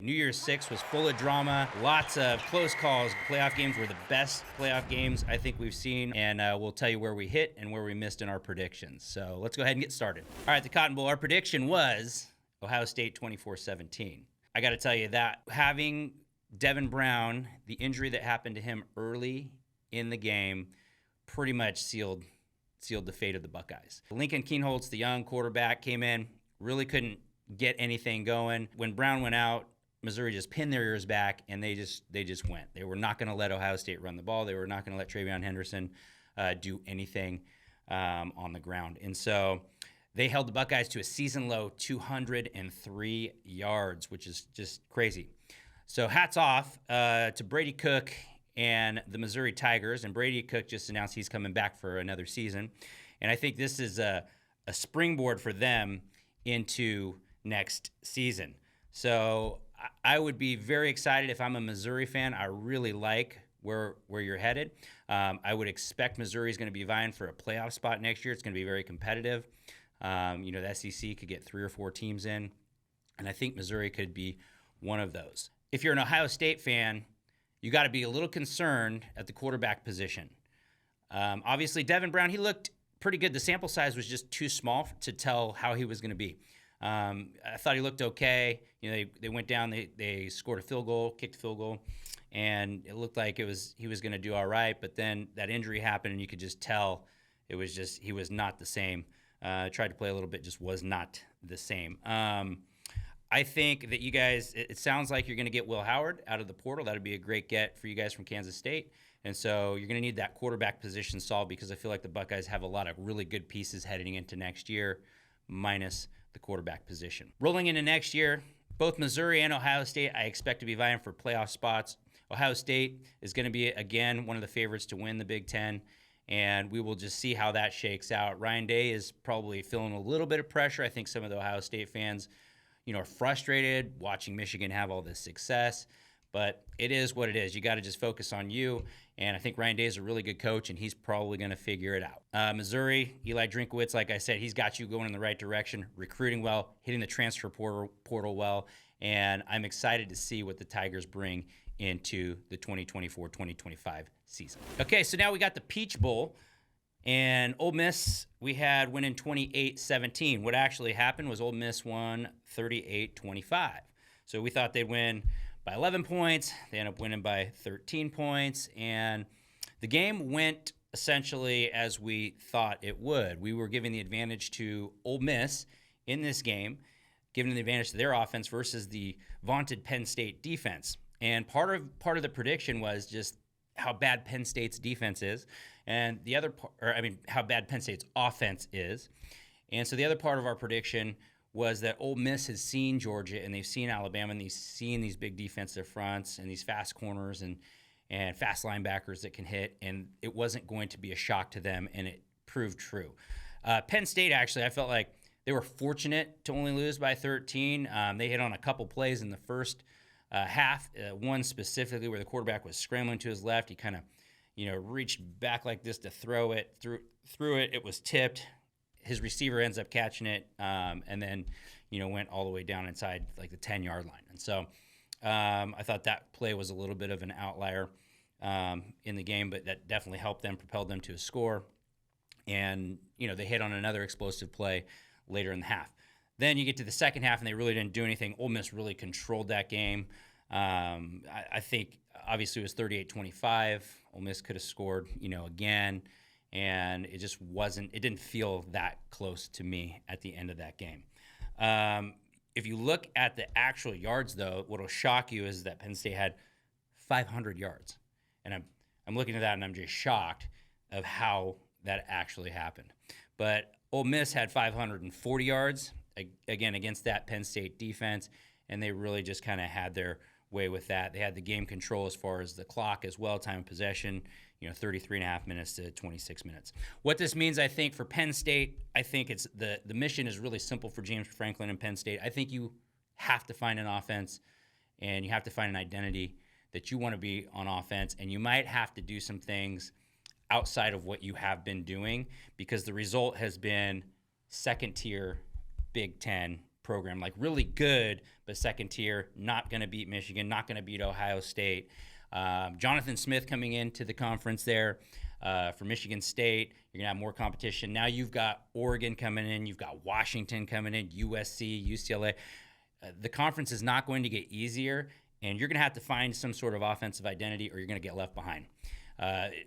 New Year's Six was full of drama, lots of close calls. Playoff games were the best playoff games I think we've seen, and we'll tell you where we hit and where we missed in our predictions. So let's go ahead and get started. All right, the Cotton Bowl, our prediction was Ohio State 24-17. I got to tell you that having Devin Brown, the injury that happened to him early in the game, pretty much sealed the fate of the Buckeyes. Lincoln Kienholz, the young quarterback, came in, really couldn't get anything going. When Brown went out, Missouri just pinned their ears back, and they just went. They were not going to let Ohio State run the ball. They were not going to let TreVeyon Henderson do anything on the ground. And so they held the Buckeyes to a season-low 203 yards, which is just crazy. So hats off to Brady Cook and the Missouri Tigers. And Brady Cook just announced he's coming back for another season. And I think this is a springboard for them into next season. So I would be very excited if I'm a Missouri fan. I really like where you're headed. I would expect Missouri is going to be vying for a playoff spot next year. It's going to be very competitive. The SEC could get 3 or 4 teams in, and I think Missouri could be one of those. If you're an Ohio State fan, you got to be a little concerned at the quarterback position. Obviously, Devin Brown, he looked pretty good. The sample size was just too small to tell how he was going to be. I thought he looked okay. They went down, they scored a field goal, kicked a field goal, and it looked like he was going to do all right. But then that injury happened, and you could just tell he was not the same. Tried to play a little bit, just was not the same. I think that you guys, it sounds like you're going to get Will Howard out of the portal. That would be a great get for you guys from Kansas State. And so you're going to need that quarterback position solved, because I feel like the Buckeyes have a lot of really good pieces heading into next year, minus the quarterback position. Rolling into next year, both Missouri and Ohio State, I expect to be vying for playoff spots. Ohio State is going to be, again, one of the favorites to win the Big Ten, and we will just see how that shakes out. Ryan Day is probably feeling a little bit of pressure. I think some of the Ohio State fans, are frustrated watching Michigan have all this success, but it is what it is. You got to just focus on you, and I think Ryan Day is a really good coach, and he's probably going to figure it out. Missouri, Eli Drinkowitz, like I said, he's got you going in the right direction, recruiting well, hitting the transfer portal well, and I'm excited to see what the Tigers bring into the 2024-2025 season. Okay, so now we got the Peach Bowl, and Ole Miss, we had winning 28-17. What actually happened was Ole Miss won 38-25. So we thought they'd win by 11 points. They ended up winning by 13 points, and the game went essentially as we thought it would. We were giving the advantage to Ole Miss in this game, giving the advantage to their offense versus the vaunted Penn State defense. And part of the prediction was just how bad Penn State's defense is, and the other how bad Penn State's offense is. And so the other part of our prediction was that Ole Miss has seen Georgia, and they've seen Alabama, and they've seen these big defensive fronts and these fast corners and fast linebackers that can hit, and it wasn't going to be a shock to them, and it proved true. Penn State, actually, I felt like they were fortunate to only lose by 13. They hit on a couple plays in the first half, one specifically where the quarterback was scrambling to his left. He kind of, reached back like this to throw it, threw it. It was tipped. His receiver ends up catching it, and then, went all the way down inside like the 10-yard line. And so I thought that play was a little bit of an outlier in the game, but that definitely helped them, propelled them to a score. And, they hit on another explosive play later in the half. Then you get to the second half, and they really didn't do anything. Ole Miss really controlled that game. I think, obviously, it was 38-25. Ole Miss could have scored, again, and it just wasn't – it didn't feel that close to me at the end of that game. If you look at the actual yards, though, what will shock you is that Penn State had 500 yards. And I'm looking at that, and I'm just shocked of how that actually happened. But Ole Miss had 540 yards, again, against that Penn State defense, and they really just kind of had their way with that. They had the game control as far as the clock as well, time of possession, 33 and a half minutes to 26 minutes. What this means, I think, for Penn State, I think it's the mission is really simple for James Franklin and Penn State. I think you have to find an offense, and you have to find an identity that you want to be on offense, and you might have to do some things outside of what you have been doing, because the result has been second-tier Big Ten program, like really good, but second tier, not going to beat Michigan, not going to beat Ohio State. Jonathan Smith coming into the conference there for Michigan State. You're going to have more competition. Now you've got Oregon coming in. You've got Washington coming in, USC, UCLA. The conference is not going to get easier, and you're going to have to find some sort of offensive identity or you're going to get left behind.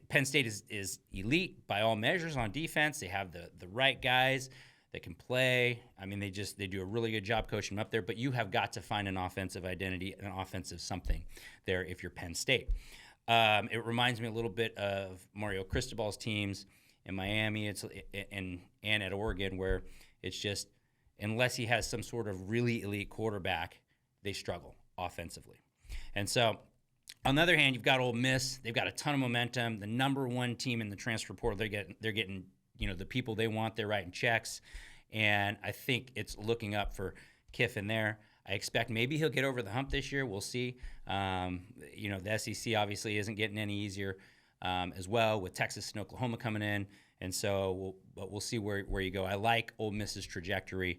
Penn State is elite by all measures on defense. They have the right guys that can play. I mean, they do a really good job coaching them up there, but you have got to find an offensive identity, an offensive something there if you're Penn State. It reminds me a little bit of Mario Cristobal's teams in Miami and at Oregon, where it's just, unless he has some sort of really elite quarterback, they struggle offensively. And so, on the other hand, you've got Ole Miss. They've got a ton of momentum. The number one team in the transfer portal. They're getting the people they want. They're writing checks, and I think it's looking up for Kiffin there. I expect maybe he'll get over the hump this year. We'll see. The SEC obviously isn't getting any easier as well, with Texas and Oklahoma coming in, and so we'll see where you go. I like Ole Miss's trajectory,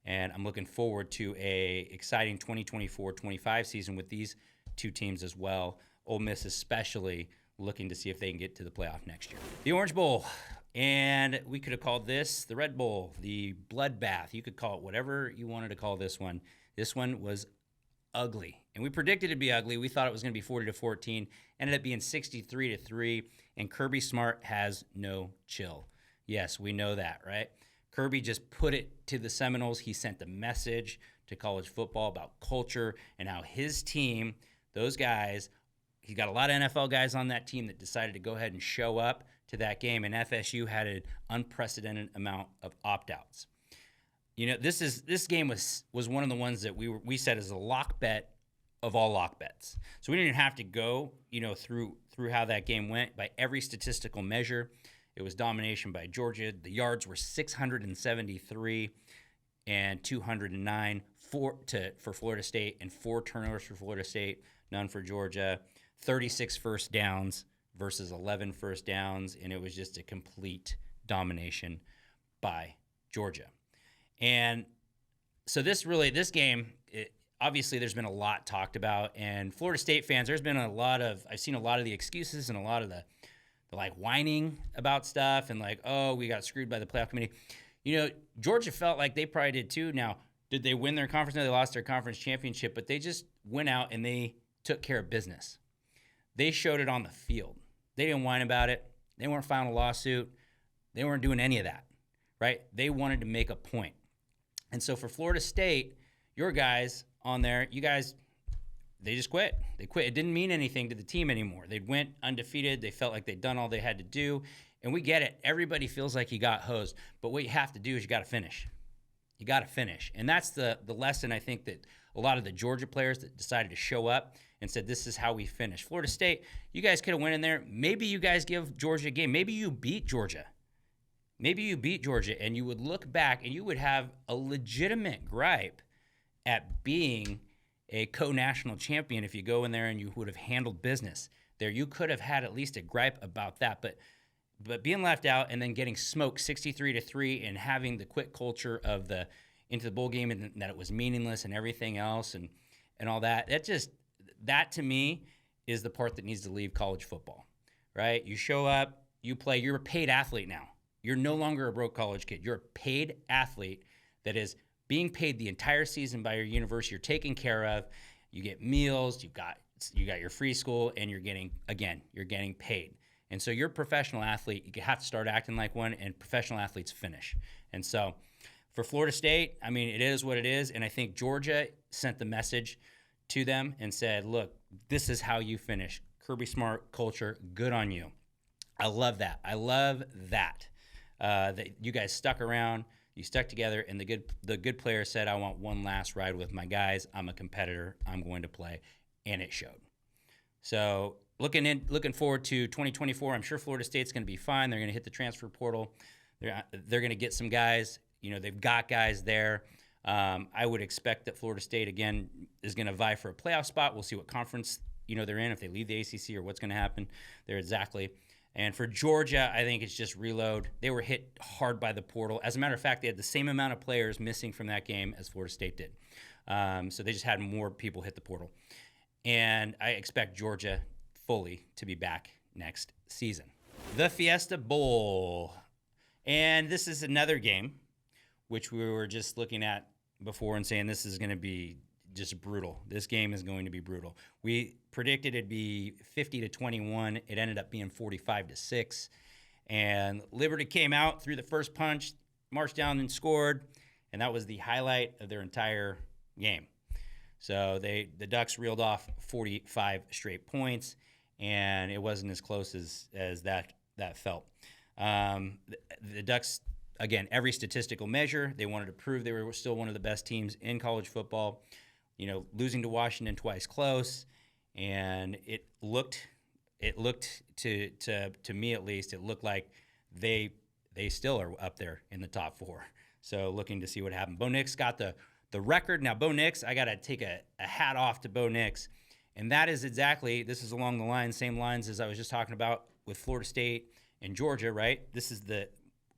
and I'm looking forward to a exciting 2024-25 season with these two teams as well. Ole Miss especially looking to see if they can get to the playoff next year. The Orange Bowl, and we could have called this the Red Bowl, the Bloodbath. You could call it whatever you wanted to call this one. This one was ugly, and we predicted it to be ugly. We thought it was going to be 40-14, ended up being 63-3, and Kirby Smart has no chill. Yes, we know that, right? Kirby just put it to the Seminoles. He sent a message to college football about culture and how his team, those guys, he got a lot of NFL guys on that team that decided to go ahead and show up to that game, and FSU had an unprecedented amount of opt-outs. This game was one of the ones that we said is a lock bet of all lock bets. So we didn't have to go, through how that game went by every statistical measure. It was domination by Georgia. The yards were 673 and 209 for Florida State, and 4 turnovers for Florida State, none for Georgia. 36 first downs versus 11 first downs, and it was just a complete domination by Georgia. And so this game, obviously there's been a lot talked about, and Florida State fans, I've seen a lot of the excuses and a lot of the whining about stuff and we got screwed by the playoff committee. Georgia felt like they probably did too. Now, did they win their conference? No, they lost their conference championship, but they just went out and they took care of business. They showed it on the field. They didn't whine about it. They weren't filing a lawsuit. They weren't doing any of that, right? They wanted to make a point. And so for Florida State, your guys on there, they just quit. They quit. It didn't mean anything to the team anymore. They went undefeated. They felt like they'd done all they had to do. And we get it. Everybody feels like you got hosed. But what you have to do is you got to finish. You got to finish. And that's the lesson, I think, that a lot of the Georgia players that decided to show up and said, this is how we finish. Florida State, you guys could have went in there. Maybe you guys give Georgia a game. Maybe you beat Georgia. And you would look back and you would have a legitimate gripe at being a co-national champion if you go in there and you would have handled business there. You could have had at least a gripe about that, but being left out and then getting smoked 63-3 and having the quit culture of the into the bowl game and that it was meaningless and everything else and all that, that to me is the part that needs to leave college football, right? You show up, you play, you're a paid athlete now. You're no longer a broke college kid. You're a paid athlete that is being paid the entire season by your university. You're taken care of. You get meals. You got your free school, and you're getting paid. And so you're a professional athlete. You have to start acting like one, and professional athletes finish. And so for Florida State, I mean, it is what it is. And I think Georgia sent the message to them and said, look, this is how you finish. Kirby Smart culture, good on you. I love that. That you guys stuck around, you stuck together, and the good player said, I want one last ride with my guys. I'm a competitor. I'm going to play, and it showed. So looking forward to 2024, I'm sure Florida State's going to be fine. They're going to hit the transfer portal. They're going to get some guys. They've got guys there. I would expect that Florida State, again, is going to vie for a playoff spot. We'll see what conference they're in, if they leave the ACC or what's going to happen there exactly. And for Georgia, I think it's just reload. They were hit hard by the portal. As a matter of fact, they had the same amount of players missing from that game as Florida State did. So they just had more people hit the portal. And I expect Georgia fully to be back next season. The Fiesta Bowl. And this is another game, which we were just looking at before and saying this is going to be just brutal. This game is going to be brutal. We predicted it'd be 50-21. It ended up being 45-6. And Liberty came out, threw the first punch, marched down and scored. And that was the highlight of their entire game. So the Ducks reeled off 45 straight points, and it wasn't as close as that felt. The Ducks, again, every statistical measure, they wanted to prove they were still one of the best teams in college football. You know, losing to Washington twice close, and it looked to me at least, it looked like they still are up there in the top 4. So looking to see what happened. Bo Nix got the record. Now, Bo Nix, I got to take a hat off to Bo Nix, and that is exactly, this is along the same lines as I was just talking about with Florida State and Georgia, right? This is the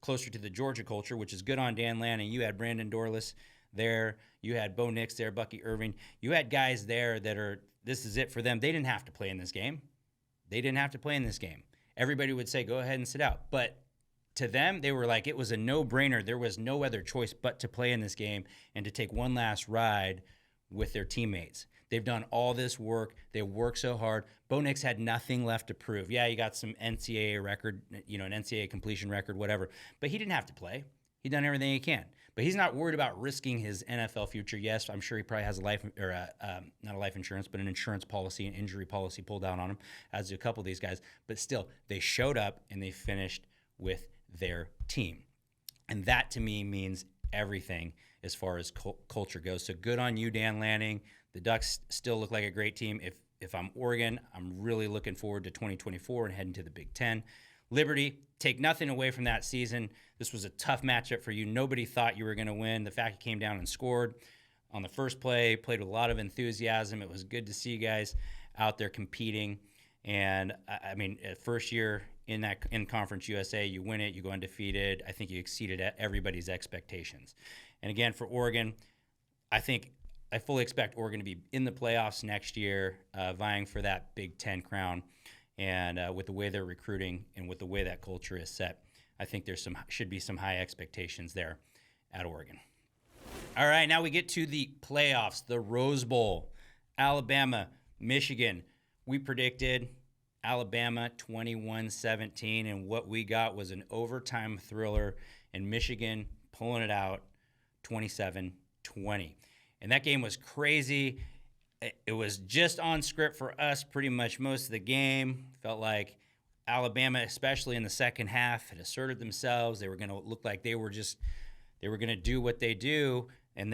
closer to the Georgia culture, which is good on Dan Lanning. You had Brandon Dorlus there. You had Bo Nix there, Bucky Irving. You had guys there that are, this is it for them. They didn't have to play in this game. Everybody would say, go ahead and sit out. But to them, they were like, it was a no-brainer. There was no other choice but to play in this game and to take one last ride with their teammates. They've done all this work. They worked so hard. Bo Nix had nothing left to prove. Yeah, he got some NCAA record, an NCAA completion record, whatever. But he didn't have to play. He done everything he can. But he's not worried about risking his NFL future. Yes, I'm sure he probably has not a life insurance, but an insurance policy, an injury policy pulled down on him, as do a couple of these guys. But still, they showed up and they finished with their team. And that, to me, means everything as far as culture goes. So good on you, Dan Lanning. The Ducks still look like a great team. If I'm Oregon, I'm really looking forward to 2024 and heading to the Big Ten. Liberty, take nothing away from that season. This was a tough matchup for you. Nobody thought you were going to win. The fact you came down and scored on the first play, played with a lot of enthusiasm. It was good to see you guys out there competing. And, I mean, first year in Conference USA, you win it, you go undefeated. I think you exceeded everybody's expectations. And, again, for Oregon, I fully expect Oregon to be in the playoffs next year, vying for that Big Ten crown. And with the way they're recruiting and with the way that culture is set, I think should be some high expectations there at Oregon. All right, now we get to the playoffs, the Rose Bowl. Alabama, Michigan. We predicted Alabama 21-17, and what we got was an overtime thriller, and Michigan pulling it out 27-20. And that game was crazy. It was just on script for us pretty much most of the game. Felt like Alabama, especially in the second half, had asserted themselves. They were going to look like they were going to do what they do and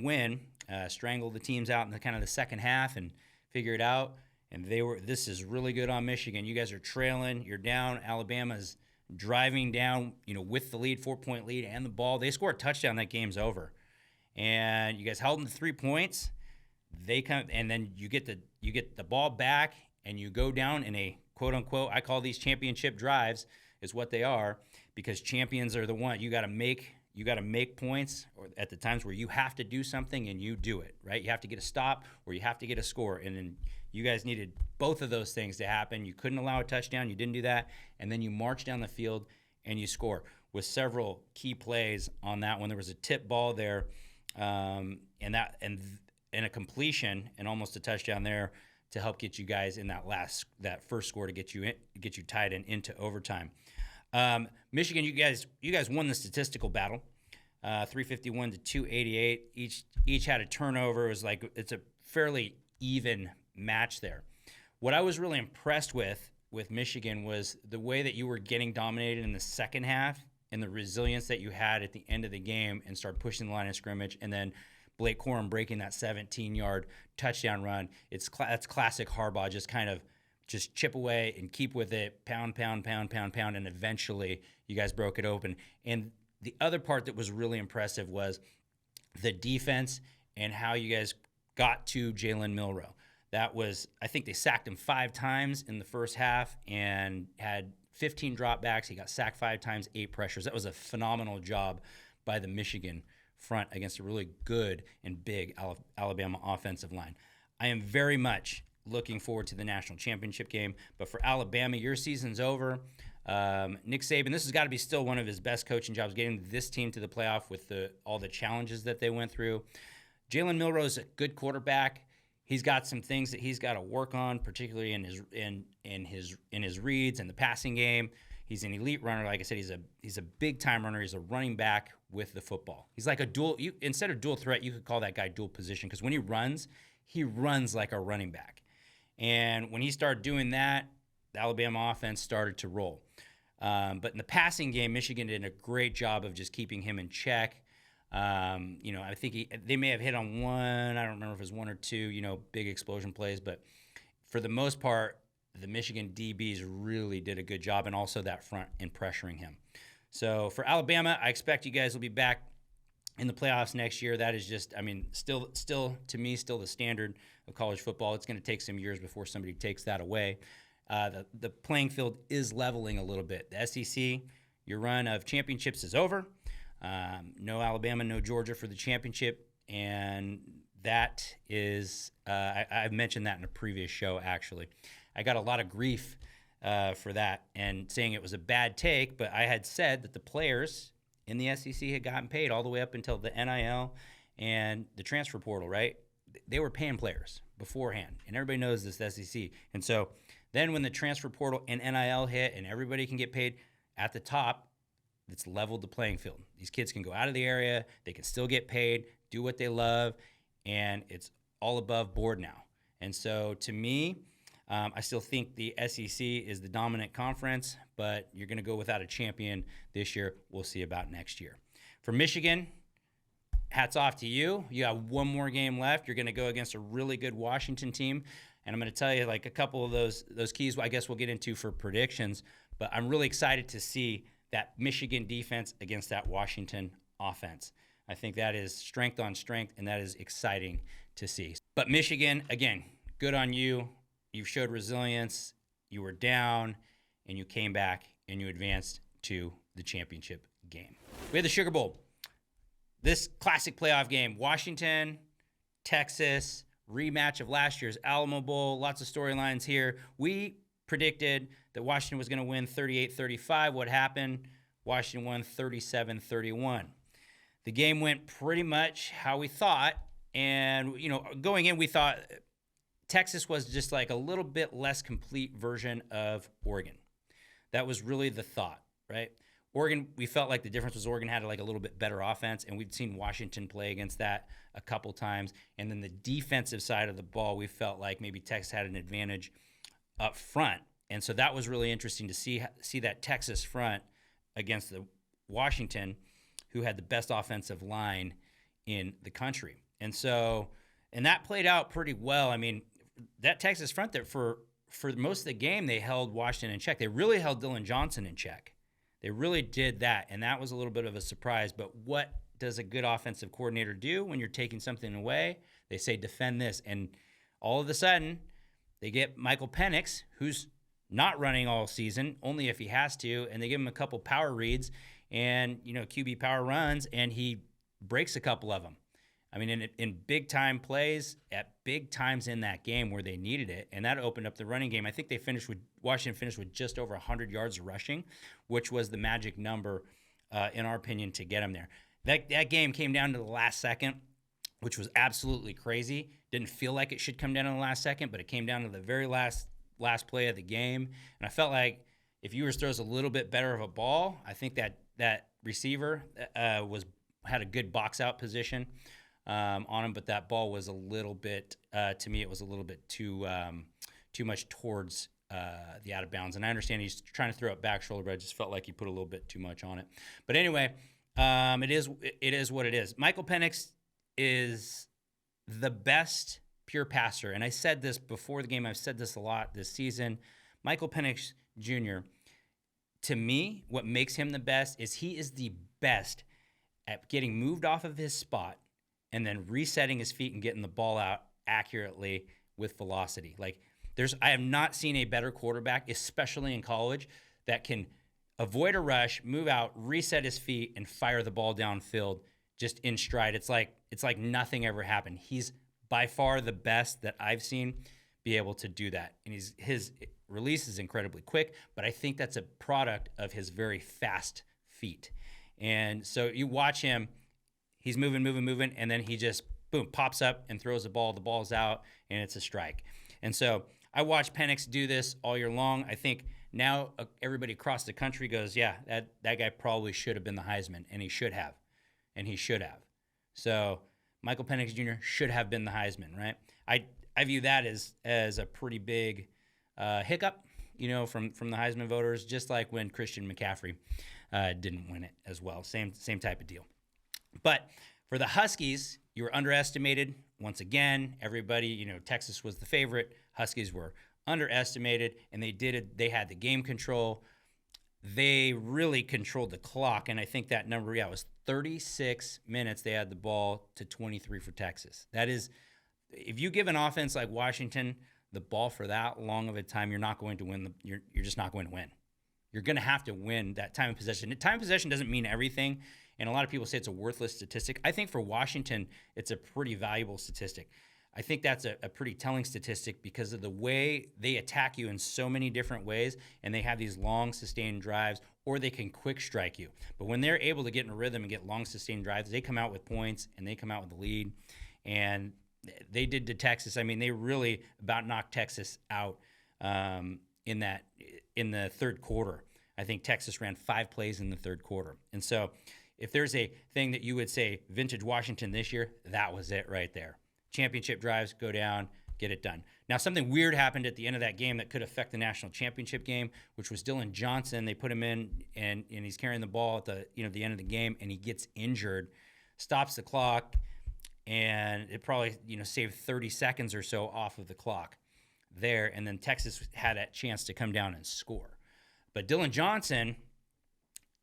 win, strangle the teams out in the kind of the second half and figure it out. And this is really good on Michigan. You guys are trailing, you're down. Alabama's driving down, with the lead, 4-point lead and the ball. They score a touchdown, that game's over. And you guys held them to 3 points. And then you get the ball back and you go down in a quote unquote, I call these championship drives, is what they are, because champions are the one you got to make points, or at the times where you have to do something and you do it, right? You have to get a stop or you have to get a score. And then you guys needed both of those things to happen. You couldn't allow a touchdown. You didn't do that. And then you march down the field and you score with several key plays on that one. There was a tip ball there, and a completion and almost a touchdown there to help get you guys in that first score to get you tied into overtime. Michigan, you guys won the statistical battle, 351 to 288. Each had a turnover. It was like it's a fairly even match there. What I was really impressed with Michigan was the way that you were getting dominated in the second half and the resilience that you had at the end of the game and start pushing the line of scrimmage, and then Blake Corum breaking that 17-yard touchdown run. That's classic Harbaugh, just chip away and keep with it, pound, and eventually you guys broke it open. And the other part that was really impressive was the defense and how you guys got to Jalen Milroe. That was, I think they sacked him 5 times in the first half and had 15 dropbacks. He got sacked 5 times, 8 pressures. That was a phenomenal job by the Michigan front against a really good and big Alabama offensive line. I am very much looking forward to the national championship game. But for Alabama, your season's over. Nick Saban, this has got to be still one of his best coaching jobs, getting this team to the playoff with all the challenges that they went through. Jalen Milroe's a good quarterback. He's got some things that he's got to work on, particularly in his reads and the passing game. He's an elite runner. Like I said, he's a big time runner. He's a running back with the football. He's like a instead of dual threat, you could call that guy dual position, because when he runs like a running back. And when he started doing that, the Alabama offense started to roll. But in the passing game, Michigan did a great job of just keeping him in check. I think they may have hit on one. I don't remember if it was 1 or 2, big explosion plays. But for the most part, the Michigan DBs really did a good job, and also that front in pressuring him. So for Alabama, I expect you guys will be back in the playoffs next year. That is just, still to me, still the standard of college football. It's going to take some years before somebody takes that away. The playing field is leveling a little bit. The SEC, your run of championships is over. No Alabama, no Georgia for the championship, and that is, I've mentioned that in a previous show, actually. I got a lot of grief for that and saying it was a bad take, but I had said that the players in the SEC had gotten paid all the way up until the NIL and the transfer portal, right? They were paying players beforehand, and everybody knows this SEC. And so then when the transfer portal and NIL hit and everybody can get paid at the top, it's leveled the playing field. These kids can go out of the area, they can still get paid, do what they love, and it's all above board now. And so to me, I still think the SEC is the dominant conference, but you're going to go without a champion this year. We'll see about next year. For Michigan, hats off to you. You have one more game left. You're going to go against a really good Washington team. And I'm going to tell you like a couple of those keys I guess we'll get into for predictions. But I'm really excited to see that Michigan defense against that Washington offense. I think that is strength on strength, and that is exciting to see. But Michigan, again, good on you. You showed resilience. You were down, and you came back, and you advanced to the championship game. We had the Sugar Bowl. This classic playoff game, Washington, Texas, rematch of last year's Alamo Bowl. Lots of storylines here. We predicted that Washington was going to win 38-35. What happened? Washington won 37-31. The game went pretty much how we thought. And, going in, we thought Texas was just like a little bit less complete version of Oregon. That was really the thought, right? Oregon, we felt like the difference was Oregon had like a little bit better offense, and we'd seen Washington play against that a couple times. And then the defensive side of the ball, we felt like maybe Texas had an advantage up front. And so that was really interesting to see that Texas front against the Washington, who had the best offensive line in the country. And that played out pretty well. That Texas front there for most of the game, they held Washington in check. They really held Dylan Johnson in check. They really did that, and that was a little bit of a surprise. But what does a good offensive coordinator do when you're taking something away? They say, defend this. And all of a sudden, they get Michael Penix, who's not running all season, only if he has to, and they give him a couple power reads and, QB power runs, and he breaks a couple of them. In big-time plays at big times in that game where they needed it, and that opened up the running game. I think Washington finished with just over 100 yards rushing, which was the magic number, in our opinion, to get them there. That game came down to the last second, which was absolutely crazy. Didn't feel like it should come down in the last second, but it came down to the very last play of the game. And I felt like if Ewers throws a little bit better of a ball, I think that receiver had a good box-out position on him, but that ball was a little bit, to me, it was a little bit too much towards the out of bounds. And I understand he's trying to throw it back shoulder, but I just felt like he put a little bit too much on it. But anyway, it is what it is. Michael Penix is the best pure passer. And I said this before the game. I've said this a lot this season. Michael Penix Jr., to me, what makes him the best is he is the best at getting moved off of his spot and then resetting his feet and getting the ball out accurately with velocity. I have not seen a better quarterback, especially in college, that can avoid a rush, move out, reset his feet, and fire the ball downfield just in stride. It's like nothing ever happened. He's by far the best that I've seen be able to do that. And his release is incredibly quick, but I think that's a product of his very fast feet. And so you watch him, he's moving, and then he just, boom, pops up and throws the ball. The ball's out, and it's a strike. And so I watched Penix do this all year long. I think now everybody across the country goes, yeah, that guy probably should have been the Heisman, and he should have. So Michael Penix Jr. should have been the Heisman, right? I view that as a pretty big hiccup, from the Heisman voters, just like when Christian McCaffrey didn't win it as well. Same type of deal. But for the Huskies, you were underestimated. Once again, everybody, Texas was the favorite. Huskies were underestimated, and they had the game control. They really controlled the clock, and I think that number, was 36 minutes they had the ball to 23 for Texas. That is, if you give an offense like Washington the ball for that long of a time, you're not going to win. You're just not going to win. You're going to have to win that time of possession. Time of possession doesn't mean everything, and a lot of people say it's a worthless statistic. I think for Washington, it's a pretty valuable statistic. I think that's a pretty telling statistic because of the way they attack you in so many different ways, and they have these long, sustained drives, or they can quick strike you. But when they're able to get in a rhythm and get long, sustained drives, they come out with points, and they come out with the lead. And they did to Texas. I mean, they really about knocked Texas out in the third quarter. I think Texas ran 5 plays in the third quarter. And so if there's a thing that you would say vintage Washington this year, that was it right there. Championship drives, go down, get it done. Now, something weird happened at the end of that game that could affect the national championship game, which was Dylan Johnson. They put him in, and he's carrying the ball at the end of the game, and he gets injured, stops the clock, and it probably saved 30 seconds or so off of the clock there. And then Texas had a chance to come down and score. But Dylan Johnson,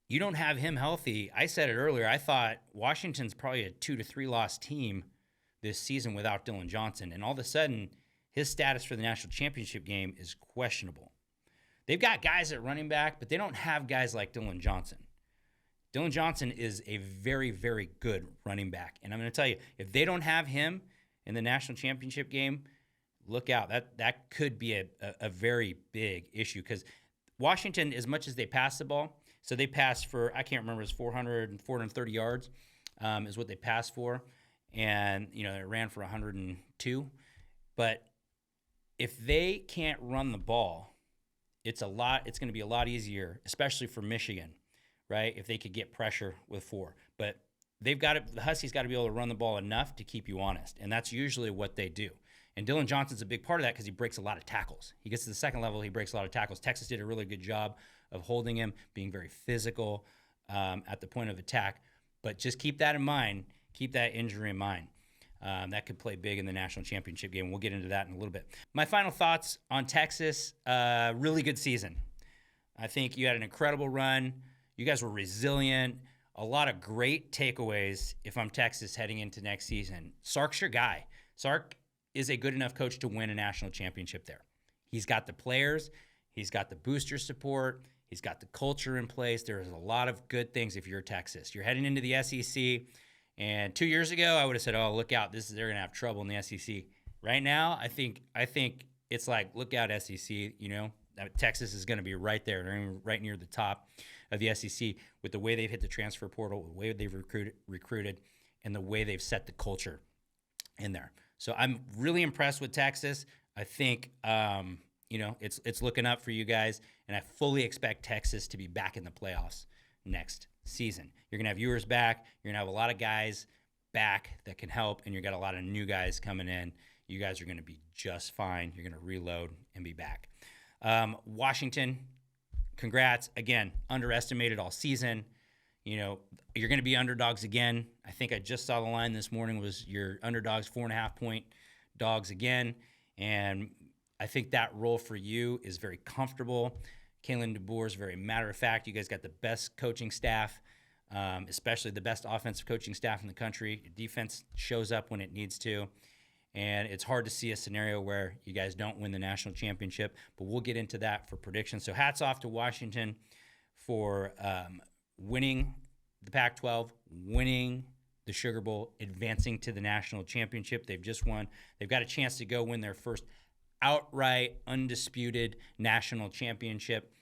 you don't have him healthy. I said it earlier. I thought Washington's probably a 2 to 3 loss team this season without Dylan Johnson. And all of a sudden, his status for the national championship game is questionable. They've got guys at running back, but they don't have guys like Dylan Johnson. Dylan Johnson is a very, very good running back. And I'm going to tell you, if they don't have him in the national championship game, look out. That could be a very big issue because Washington, as much as they pass the ball, so they passed for, I can't remember, it's 430 yards is what they passed for. And, it ran for 102. But if they can't run the ball, it's going to be a lot easier, especially for Michigan, right? If they could get pressure with 4. But the Huskies got to be able to run the ball enough to keep you honest. And that's usually what they do. And Dylan Johnson's a big part of that because he breaks a lot of tackles. He gets to the second level, he breaks a lot of tackles. Texas did a really good job of holding him, being very physical at the point of attack. But just keep that in mind. Keep that injury in mind. That could play big in the national championship game. We'll get into that in a little bit. My final thoughts on Texas, really good season. I think you had an incredible run. You guys were resilient. A lot of great takeaways if I'm Texas heading into next season. Sark's your guy. Sark is a good enough coach to win a national championship there. He's got the players. He's got the booster support. He's got the culture in place. There's a lot of good things if you're Texas. You're heading into the SEC. And 2 years ago, I would have said, "Oh, look out! They're going to have trouble in the SEC." Right now, I think it's like, look out, SEC. Texas is going to be right there, right near the top of the SEC with the way they've hit the transfer portal, the way they've recruited, and the way they've set the culture in there. So I'm really impressed with Texas. I think it's looking up for you guys, and I fully expect Texas to be back in the playoffs next season. You're going to have Ewers back. You're going to have a lot of guys back that can help, and you've got a lot of new guys coming in. You guys are going to be just fine. You're going to reload and be back. Washington, congrats. Again, underestimated all season. You're going to be underdogs again. I think I just saw the line this morning was your underdogs 4.5-point dogs again. And I think that role for you is very comfortable. Kalen DeBoer is very matter of fact. You guys got the best coaching staff, especially the best offensive coaching staff in the country. Your defense shows up when it needs to. And it's hard to see a scenario where you guys don't win the national championship, but we'll get into that for predictions. So hats off to Washington for winning the Pac-12, winning the Sugar Bowl, advancing to the national championship. They've just won. They've got a chance to go win their first outright, undisputed national championship.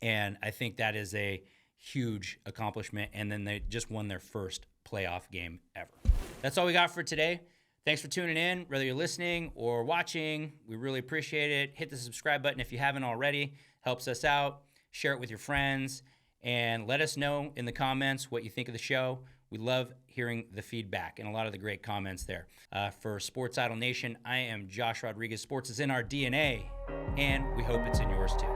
And I think that is a huge accomplishment. And then they just won their first playoff game ever. That's all we got for today. Thanks for tuning in, whether you're listening or watching. We really appreciate it. Hit the subscribe button if you haven't already. Helps us out. Share it with your friends. And let us know in the comments what you think of the show. We love hearing the feedback and a lot of the great comments there. For Sports Idol Nation, I am Josh Rodriguez. Sports is in our DNA, and we hope it's in yours too.